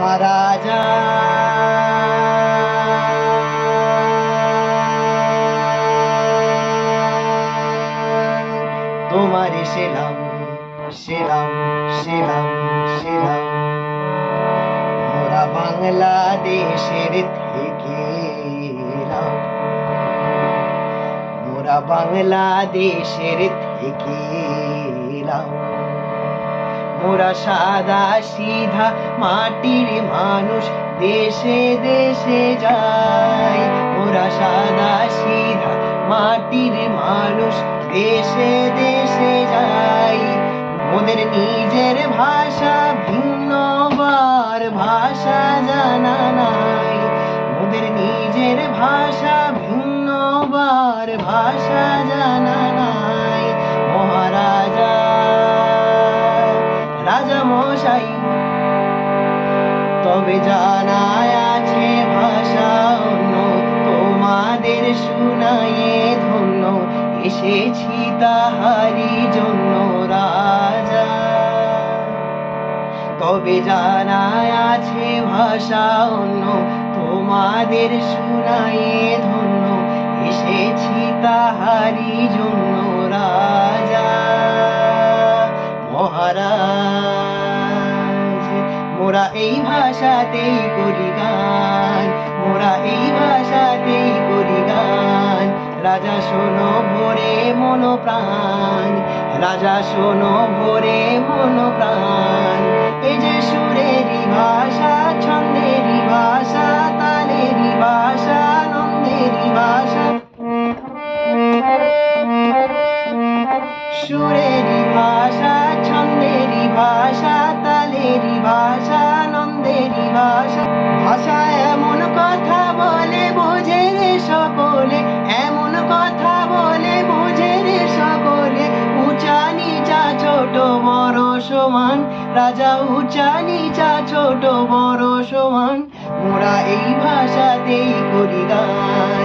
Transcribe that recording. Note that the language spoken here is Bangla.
মহারাজা তোমারে সেলাম সেলাম সেলাম সেলাম মোরা বাংলাদেশের থেকে এলাম, মোরা বাংলাদেশের থেকে এলাম। মোরা সাদা সিধা মাটির মানুষ, দেশে দেশে যাই। মোরা সাদা সিধা মাটির মানুষ, দেশে দেশে যাই। মোদের নিজের ভাষা ভিন্নবার ভাষা জানা নাই। মোদের নিজের ভাষা ভিন্নবার ভাষা জানা নাই। মহারাজা রাজা মশাই তবে জানায় আছে ভাষা অন্য, তোমাদের শুনায়ে ধন্য এসেছি তাহারি জন্য। রাজা তবে জানায় আছে ভাষা অন্য, তোমাদের শুনায়ে ধন্য এসেছি তাহারি জন্য। রাজা মহারাজ মোরা এই ভাষাতেই করি গান, মোরা এই ভাষাতেই করি গান। রাজা শোনো ভোরে মন প্রাণ, রাজা শোনো ভোরে মন প্রাণ। এই যে সুরেরই ভাষা, ছন্দেরই ভাষা, তালেরই ভাষা, নন্দেরই ভাষা। সুরেরই ভাষা, ছন্দেরই ভাষা, তালেরই ভাষা, নন্দেরই ভাষা। ভাষা এমন কথা বলে বোঝে রে সকলে, এমন কথা বলে বোঝে রে সকলে। উঁচা নিচা ছোট বড় সমান, রাজা উঁচা নিচা ছোট বড় সমান। মোরা এই ভাষাতেই করি গান।